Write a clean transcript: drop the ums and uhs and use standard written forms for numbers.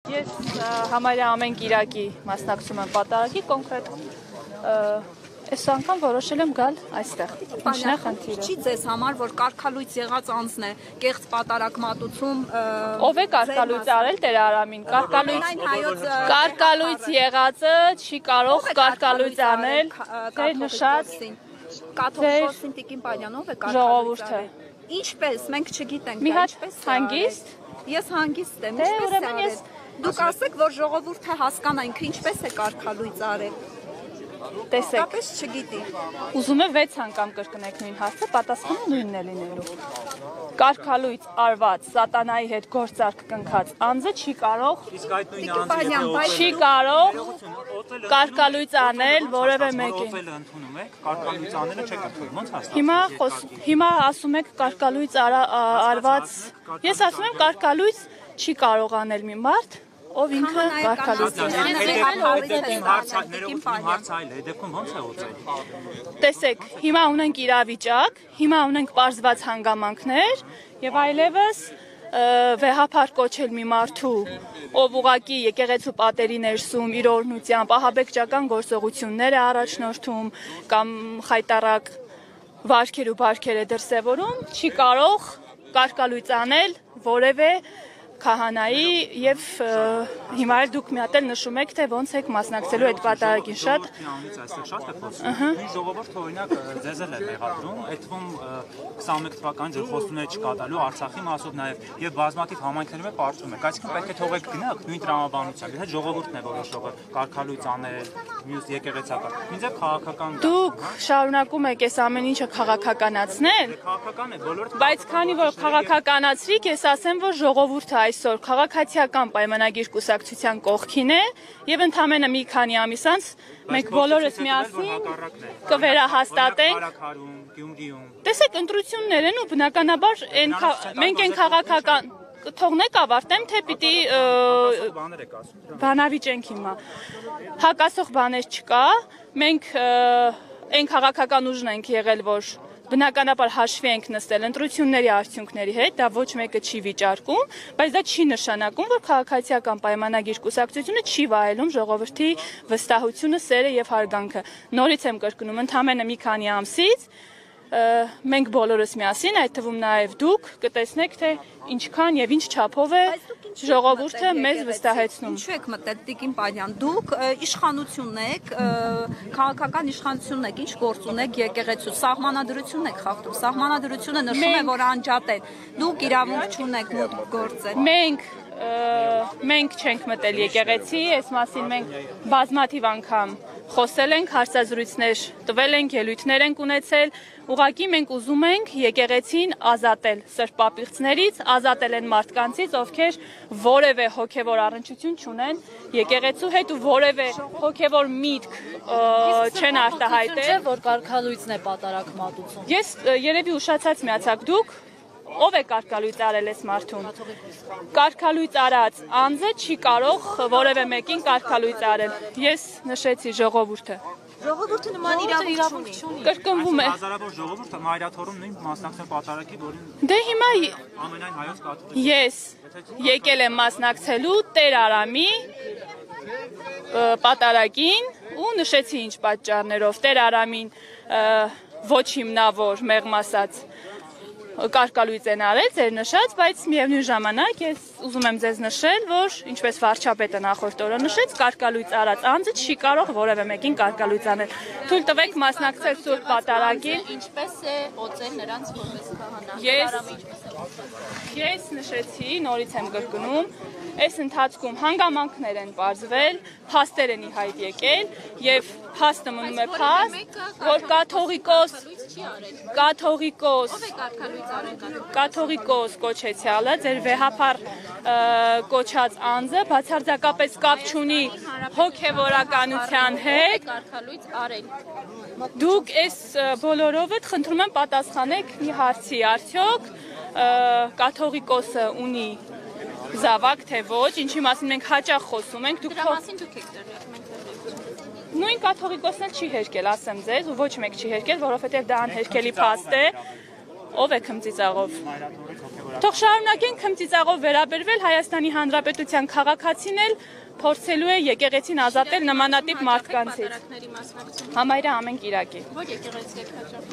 Ես համարյա ամեն կիրակի մասնակցում եմ պատարագի, կոնկրետ այս անգամ որոշել եմ գալ այստեղ։ Ինչն է խնդիրը։ Չի ձեզ համար, որ կարգալույծ եղած անձն է, կեղծ պատարագ մատուցում։ Ով է կարգալույծ արել Տեր Արամին։ Կարգալույծ եղածը չի կարող կարգալույծ անել Տեր նշած կաթողիկոսին Տիկին Պանյանով է կարգալույծ արել։ Ինչպես, մենք չգիտենք, մի հատ հանգիստ։ Ես հանգիստ եմ, ինչպես է արել։ Դուք ասեք, որ ժողովուրդը հասկանա ինքը ինչպես է կարգալույծ արել։ Տեսեք, Կապես չգիտի։ Ուզում եմ 6 անգամ կրկնեք նույն հարցը, պատասխանը նույնն է լինելու։ Կարգալույծ արված սատանայի հետ գործարք կնքած անձը չի կարող կարգալույծ անել որևէ մեկին։ Հիմա ասում եք կարգալույծ արված, ես ասում եմ կարգալույծ չի կարող անել մի մարդ, ով ինքը կարգալույծ Տեսեք, հիմա ունենք իրավիճակ, հիմա ունենք պարզված հանգամանքներ եւ այլևս վեհափար կոչել մի մարդու, ով ուղակի եկեղեցու պատերի ներսում իր օրհնությամբ ահաբեկչական գործողություններ է առաջնորդում կամ խայտարակ վարքեր ու բարքեր է դրսևորում, չի կարող կարգալույծ անել որևէ քահանայի եւ հիմա էլ դուք մի հատ էլ նշում եք թե ոնց եք մասնակցելու այդ պատարագին շատ ժողովուրդը օրինակ ձեզ էլ է մեղադրում այդ թվում 21 թվականին ձեր խոստումները չկատարելու Արցախի մասով նաեւ եւ բազմաթիվ համայնքներում է պարտվում եք այսինքն պետք է թողեք գնաք նույն տրամաբանությամբ եթե ժողովուրդն է որոշողը կարգալույծ անել մյուս եկեղեցական ինձ է քաղաքական դուք շարունակում եք այս ամեն ինչը քաղաքականացնել քաղաքական է բոլորը բայց քանի որ քաղաքականացրիք ես ասեմ որ ժողովուրդը այսօր քաղաքացիական պայմանագիր կուսակցության կողքին է եւ ընդամենը մի քանի ամիս անց մենք բոլորս միասին կվերահաստատենք տեսեք ընտրություններ են ու բնականաբար մենք են քաղաքական թողնեք ավարտեմ թե պիտի բանավիճենք հիմա հակասող բաներ չկա մենք այն քաղաքական ուժն ենք եղել որ բնականաբար հաշվի ենք նստել ընտրությունների արդյունքների հետ, դա ոչ մեկը չի վիճարկում, բայց դա չի նշանակում, որ քաղաքացիական պայմանագիր կուսակցությունը չի վայելում ժողովրդի վստահությունը, սերը եւ հարգանքը։ Նորից եմ կրկնում, ընդամենը մի քանի ամսից մենք բոլորս միասին, այդ թվում նաեւ դուք կտեսնեք, թե ինչքան եւ ինչ չափով է ժողովուրդը մեզ վստահեցնում։ Ինչու եք մտել Տիկին Պանյան, դուք իշխանությունն եք, քաղաքական իշխանությունն եք, ինչ գործ ունեք եկեղեցու, սահմանադրություն եք խախտում, սահմանադրությունը նշում է, որ անջատել, դուք իրավունք չունեք մուտք գործել։ Մենք չենք մտել եկեղեցի, այս մասին մենք բազմաթիվ անգամ խոսել ենք, հարցազրույցներ տվել ենք, ելույթներ ենք ունեցել, ուղղակի մենք ուզում ենք եկեղեցին ազատել սրբապիղծներից, ազատել են մարդկանցից, ովքեր որևէ հոգևոր առնչություն չունեն եկեղեցու հետ ու որևէ հոգևոր միտք չեն արտահայտել, որ կարգալույծն է պատարագ մատուցում։ Ես երևի ուշացած միացաք դուք Ով է կարգալույծ արել այս մարդուն։ Կարգալույծ արած անձը չի կարող որևէ մեկին կարգալույծ արել։ Ես նշեցի ժողովուրդը։ Ժողովուրդը նման իրավունք չունի։ Կրկնվում է։ Հազարավոր ժողովուրդը մայրաթորում նույն մասնակցել պատարագի, որին Դե հիմա ամենայն հայոց կաթողիկ ես եկել եմ մասնակցելու Տեր Արամի պատարագին ու նշեցի ինչ պատճառներով Տեր Արամին ոչ հիմնավոր մեղմ ասած կարգալույծ են արել ձեր նշած, բայց միևնույն ժամանակ ես ուզում եմ ձեզ նշել, որ ինչպես վարչապետը նախորդ օրը նշեց, կարգալույծ արած անձը չի կարող որևէ մեկին կարգալույծ անել։ Թույլ տվեք մասնակցել Սուրբ պատարագին։ Ինչպես է օծել նրանց որպես քահանա։ Ես նշեցի, նորից եմ կրկնում, այս ընթացքում հանգամանքներ են պարզվել, փաստեր են ի հայտ եկել եւ փաստը մնում է փաստ, որ կաթողիկոս կոչեցյալը, ձեր վեհափար կոչած անձը բացարձակապես կապ չունի հոգևորականության հետ։ Դուք այս բոլորովդ խնդրում եմ պատասխանեք մի հարցի, արդյոք կաթողիկոսը ունի զավակ թե ոչ, ինչի մասին մենք հաճախ խոսում ենք, դրա մասին դուք եք տեղյակ։ Նույն կաթողիկոսն էլ չի հերկել, ասեմ ձեզ, ու ոչ մեկ չի հերկել, որովհետև դա անհերկելի փաստ է, ով է քմծիծաղով։ Թող շարունակեն քմծիծաղով վերաբերվել Հայաստանի Հանրապետության քաղաքացին էլ փորձելու է եկեղեցին ազատել նմանատիպ մարդկանցից։ Համարյա ամեն կիրակի։ Որ եկեղեցի եք հաճախ։